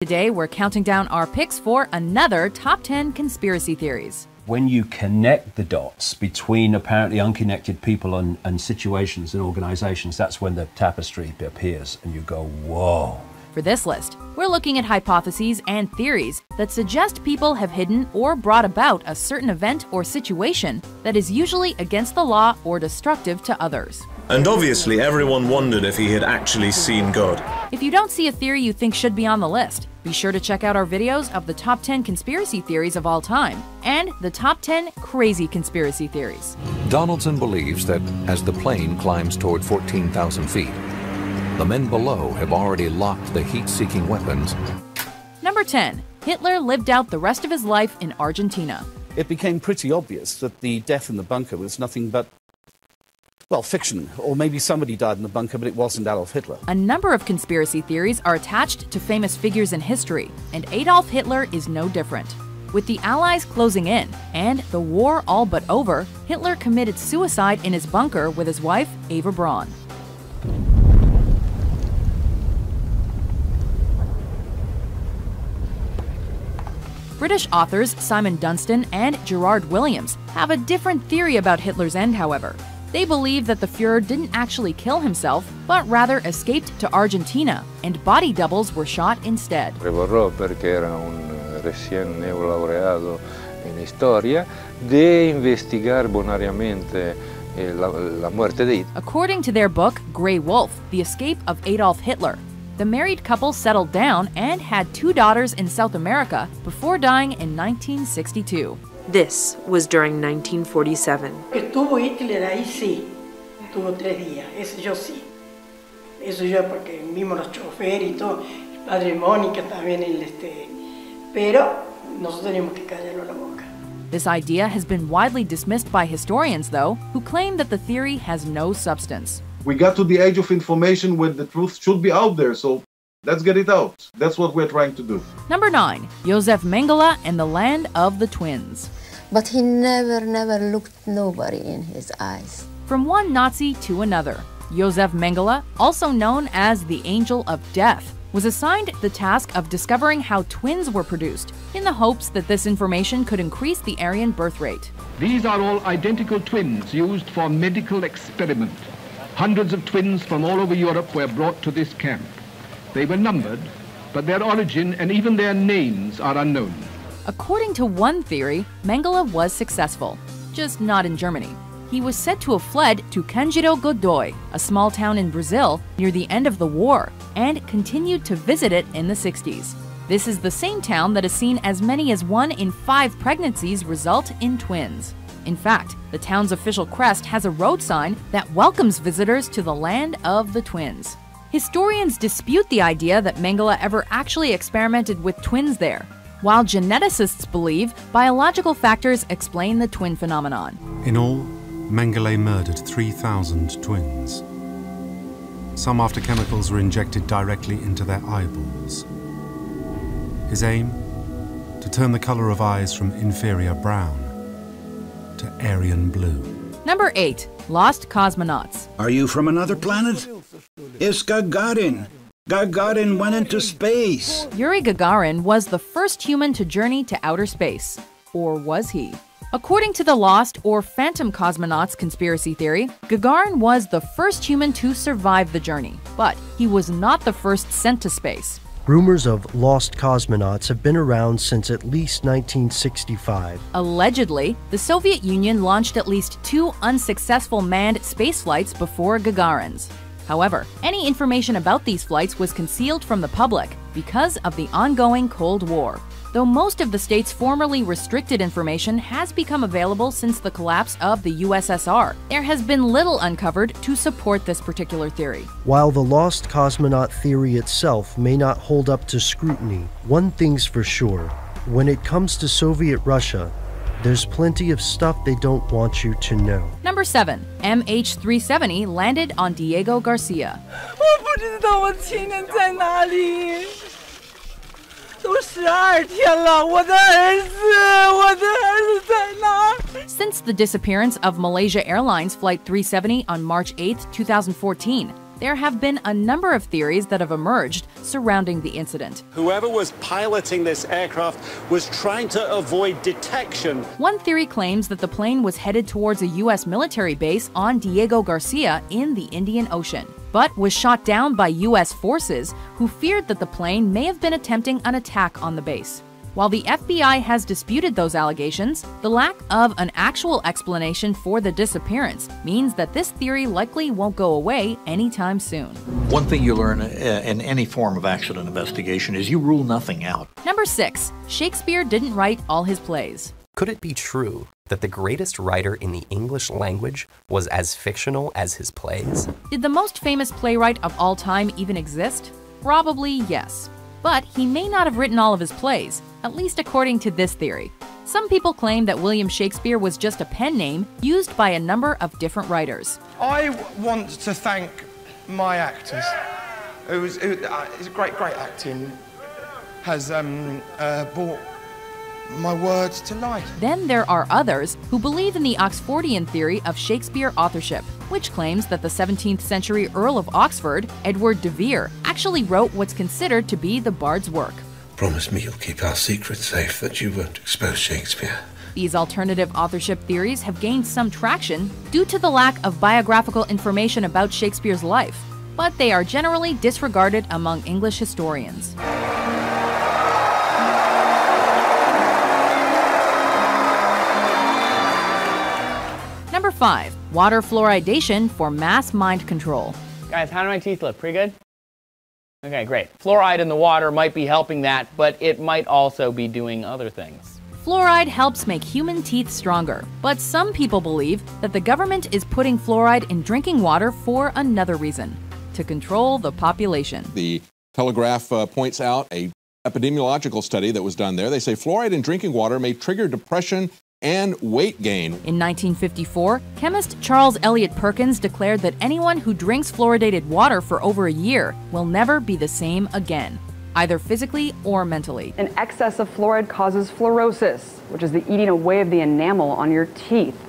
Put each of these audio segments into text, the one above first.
Today, we're counting down our picks for another Top 10 Conspiracy Theories. When you connect the dots between apparently unconnected people and situations and organizations, that's when the tapestry appears and you go, whoa. For this list, we're looking at hypotheses and theories that suggest people have hidden or brought about a certain event or situation that is usually against the law or destructive to others. And obviously everyone wondered if he had actually seen God. If you don't see a theory you think should be on the list, be sure to check out our videos of the top 10 conspiracy theories of all time and the top 10 crazy conspiracy theories. Donaldson believes that as the plane climbs toward 14,000 feet, the men below have already locked the heat-seeking weapons. Number 10. Hitler lived out the rest of his life in Argentina. It became pretty obvious that the death in the bunker was nothing but, well, fiction. Or maybe somebody died in the bunker, but it wasn't Adolf Hitler. A number of conspiracy theories are attached to famous figures in history, and Adolf Hitler is no different. With the Allies closing in and the war all but over, Hitler committed suicide in his bunker with his wife, Eva Braun. British authors Simon Dunstan and Gerard Williams have a different theory about Hitler's end, however. They believe that the Fuhrer didn't actually kill himself, but rather escaped to Argentina, and body doubles were shot instead. Prevorrò, perché era un recién neolaureado in storia, de investigar bonariamente la muerte de Hitler. According to their book, Grey Wolf, The Escape of Adolf Hitler, the married couple settled down and had 2 daughters in South America before dying in 1962. This was during 1947. Estuvo Hitler ahí, sí. Estuvo 3 días. Eso yo sí. Eso yo porque vimos los choferes y todo. El padre Mónica también, pero nosotros tenemos que callarlo la boca. This idea has been widely dismissed by historians, though, who claim that the theory has no substance. We got to the age of information where the truth should be out there, so let's get it out. That's what we're trying to do. Number 9. Josef Mengele and the Land of the Twins. But he never looked nobody in his eyes. From one Nazi to another, Josef Mengele, also known as the Angel of Death, was assigned the task of discovering how twins were produced, in the hopes that this information could increase the Aryan birth rate. These are all identical twins used for medical experiment. Hundreds of twins from all over Europe were brought to this camp. They were numbered, but their origin and even their names are unknown. According to one theory, Mengele was successful, just not in Germany. He was said to have fled to Cangeiro Godoy, a small town in Brazil near the end of the war, and continued to visit it in the 60s. This is the same town that has seen as many as 1 in 5 pregnancies result in twins. In fact, the town's official crest has a road sign that welcomes visitors to the Land of the Twins. Historians dispute the idea that Mengele ever actually experimented with twins there, while geneticists believe biological factors explain the twin phenomenon. In all, Mengele murdered 3,000 twins. Some after chemicals were injected directly into their eyeballs. His aim? To turn the color of eyes from inferior brown to Aryan blue. Number 8. Lost Cosmonauts. Are you from another planet? It's Gagarin. Gagarin went into space. Yuri Gagarin was the first human to journey to outer space. Or was he? According to the Lost or Phantom Cosmonauts conspiracy theory, Gagarin was the first human to survive the journey, but he was not the first sent to space. Rumors of lost cosmonauts have been around since at least 1965. Allegedly, the Soviet Union launched at least 2 unsuccessful manned space flights before Gagarin's. However, any information about these flights was concealed from the public because of the ongoing Cold War. Though most of the state's formerly restricted information has become available since the collapse of the USSR, there has been little uncovered to support this particular theory. While the lost cosmonaut theory itself may not hold up to scrutiny, one thing's for sure: when it comes to Soviet Russia, there's plenty of stuff they don't want you to know. Number 7. MH370 landed on Diego Garcia. Since the disappearance of Malaysia Airlines Flight 370 on March 8, 2014, There have been a number of theories that have emerged surrounding the incident. Whoever was piloting this aircraft was trying to avoid detection. One theory claims that the plane was headed towards a U.S. military base on Diego Garcia in the Indian Ocean, but was shot down by U.S. forces who feared that the plane may have been attempting an attack on the base. While the FBI has disputed those allegations, the lack of an actual explanation for the disappearance means that this theory likely won't go away anytime soon. One thing you learn in any form of accident investigation is you rule nothing out. Number 6. Shakespeare didn't write all his plays. Could it be true that the greatest writer in the English language was as fictional as his plays? Did the most famous playwright of all time even exist? Probably yes. But he may not have written all of his plays, at least according to this theory. Some people claim that William Shakespeare was just a pen name used by a number of different writers. I want to thank my actors. It's great acting has brought my words to life. Then there are others who believe in the Oxfordian theory of Shakespeare authorship, which claims that the 17th century Earl of Oxford, Edward de Vere, actually wrote what's considered to be the Bard's work. Promise me you'll keep our secret safe, that you won't expose Shakespeare. These alternative authorship theories have gained some traction due to the lack of biographical information about Shakespeare's life, but they are generally disregarded among English historians. Number 5. Water fluoridation for mass mind control. Guys, how do my teeth look? Pretty good? Okay, great. Fluoride in the water might be helping that, but it might also be doing other things. Fluoride helps make human teeth stronger, but some people believe that the government is putting fluoride in drinking water for another reason: to control the population. The Telegraph points out a epidemiological study that was done there. They say fluoride in drinking water may trigger depression and weight gain. In 1954, chemist Charles Eliot Perkins declared that anyone who drinks fluoridated water for over a year will never be the same again, either physically or mentally. An excess of fluoride causes fluorosis, which is the eating away of the enamel on your teeth.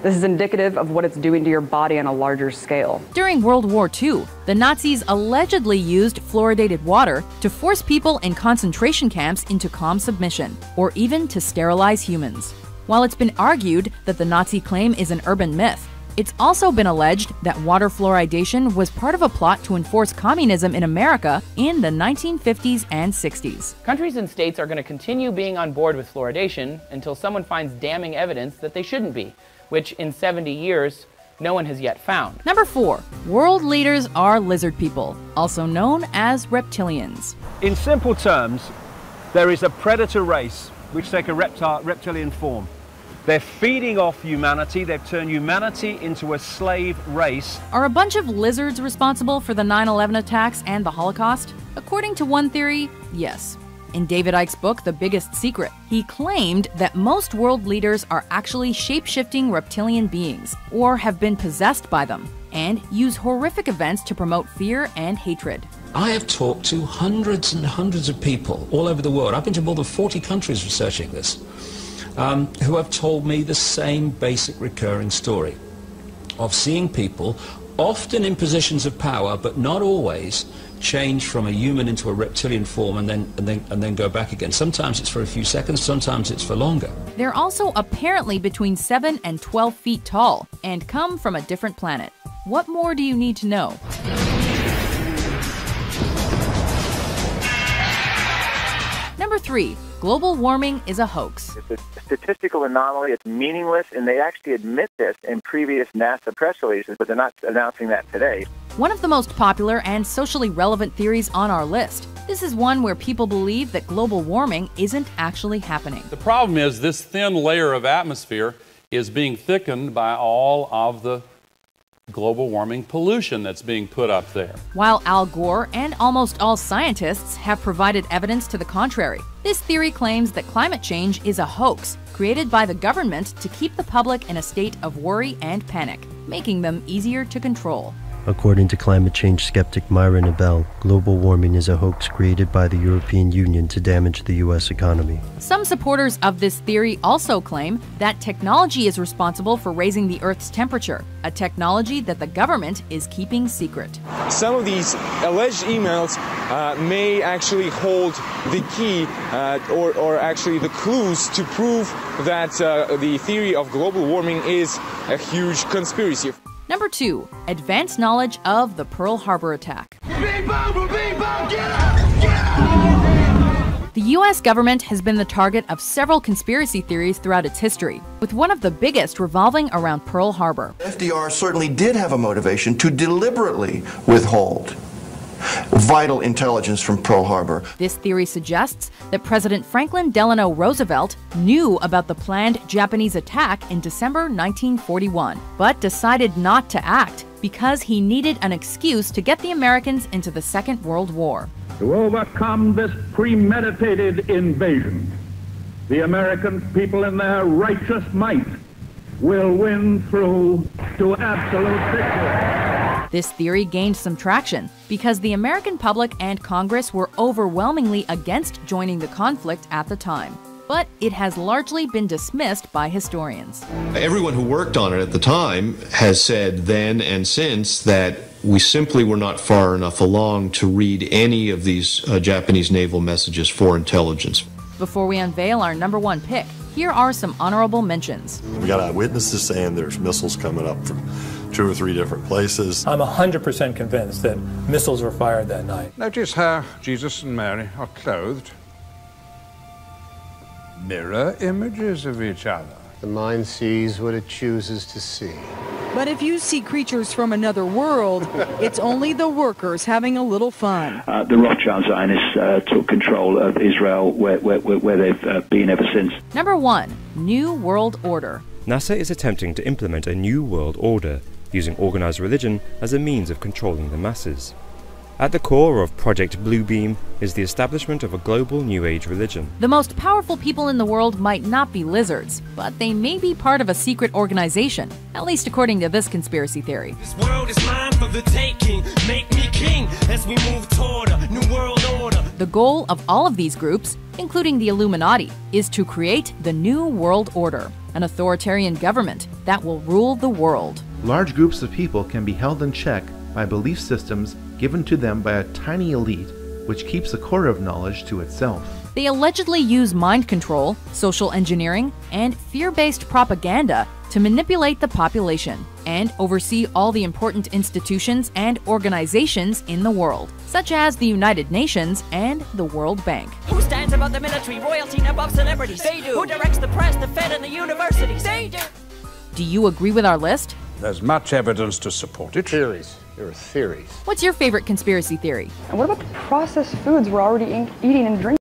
This is indicative of what it's doing to your body on a larger scale. During World War II, the Nazis allegedly used fluoridated water to force people in concentration camps into calm submission, or even to sterilize humans. While it's been argued that the Nazi claim is an urban myth, it's also been alleged that water fluoridation was part of a plot to enforce communism in America in the 1950s and 60s. Countries and states are going to continue being on board with fluoridation until someone finds damning evidence that they shouldn't be, which in 70 years, no one has yet found. Number 4. World leaders are lizard people, also known as reptilians. In simple terms, there is a predator race which take a reptilian form. They're feeding off humanity. They've turned humanity into a slave race. Are a bunch of lizards responsible for the 9/11 attacks and the Holocaust? According to one theory, yes. In David Icke's book, The Biggest Secret, he claimed that most world leaders are actually shape-shifting reptilian beings, or have been possessed by them, and use horrific events to promote fear and hatred. I have talked to hundreds and hundreds of people all over the world. I've been to more than 40 countries researching this, who have told me the same basic recurring story of seeing people, often in positions of power, but not always, change from a human into a reptilian form and then go back again. Sometimes it's for a few seconds, sometimes it's for longer. They're also apparently between 7 and 12 feet tall and come from a different planet. What more do you need to know? Number 3. Global warming is a hoax. It's a statistical anomaly. It's meaningless, and they actually admit this in previous NASA press releases, but they're not announcing that today. One of the most popular and socially relevant theories on our list. This is one where people believe that global warming isn't actually happening. The problem is this thin layer of atmosphere is being thickened by all of the global warming pollution that's being put up there. While Al Gore and almost all scientists have provided evidence to the contrary, this theory claims that climate change is a hoax created by the government to keep the public in a state of worry and panic, making them easier to control. According to climate change skeptic Myra Nabel, global warming is a hoax created by the European Union to damage the U.S. economy. Some supporters of this theory also claim that technology is responsible for raising the Earth's temperature, a technology that the government is keeping secret. Some of these alleged emails may actually hold the key or actually the clues to prove that the theory of global warming is a huge conspiracy. Number 2, advanced knowledge of the Pearl Harbor attack. The U.S. government has been the target of several conspiracy theories throughout its history, with one of the biggest revolving around Pearl Harbor. FDR certainly did have a motivation to deliberately withhold vital intelligence from Pearl Harbor. This theory suggests that President Franklin Delano Roosevelt knew about the planned Japanese attack in December 1941, but decided not to act because he needed an excuse to get the Americans into the Second World War. To overcome this premeditated invasion, the American people in their righteous might will win through to absolute victory. This theory gained some traction because the American public and Congress were overwhelmingly against joining the conflict at the time. But it has largely been dismissed by historians. Everyone who worked on it at the time has said then and since that we simply were not far enough along to read any of these Japanese naval messages for intelligence. Before we unveil our number 1 pick, here are some honorable mentions. We got eyewitnesses saying there's missiles coming up from 2 or 3 different places. I'm 100% convinced that missiles were fired that night. Notice how Jesus and Mary are clothed. Mirror images of each other. The mind sees what it chooses to see. But if you see creatures from another world, it's only the workers having a little fun. The Rothschild Zionists took control of Israel where they've been ever since. Number 1, New World Order. NASA is attempting to implement a new world order, using organized religion as a means of controlling the masses. At the core of Project Bluebeam is the establishment of a global New Age religion. The most powerful people in the world might not be lizards, but they may be part of a secret organization, at least according to this conspiracy theory. This world is mine for the taking. Make me king as we move toward a new world order. The goal of all of these groups, including the Illuminati, is to create the New World Order, an authoritarian government that will rule the world. Large groups of people can be held in check by belief systems given to them by a tiny elite, which keeps a core of knowledge to itself. They allegedly use mind control, social engineering, and fear-based propaganda to manipulate the population and oversee all the important institutions and organizations in the world, such as the United Nations and the World Bank. Who stands above the military, royalty, and above celebrities? They do. Who directs the press, the Fed, and the universities? They do. Do you agree with our list? There's much evidence to support it. Theories. There are theories. What's your favorite conspiracy theory? And what about the processed foods we're already eating and drinking?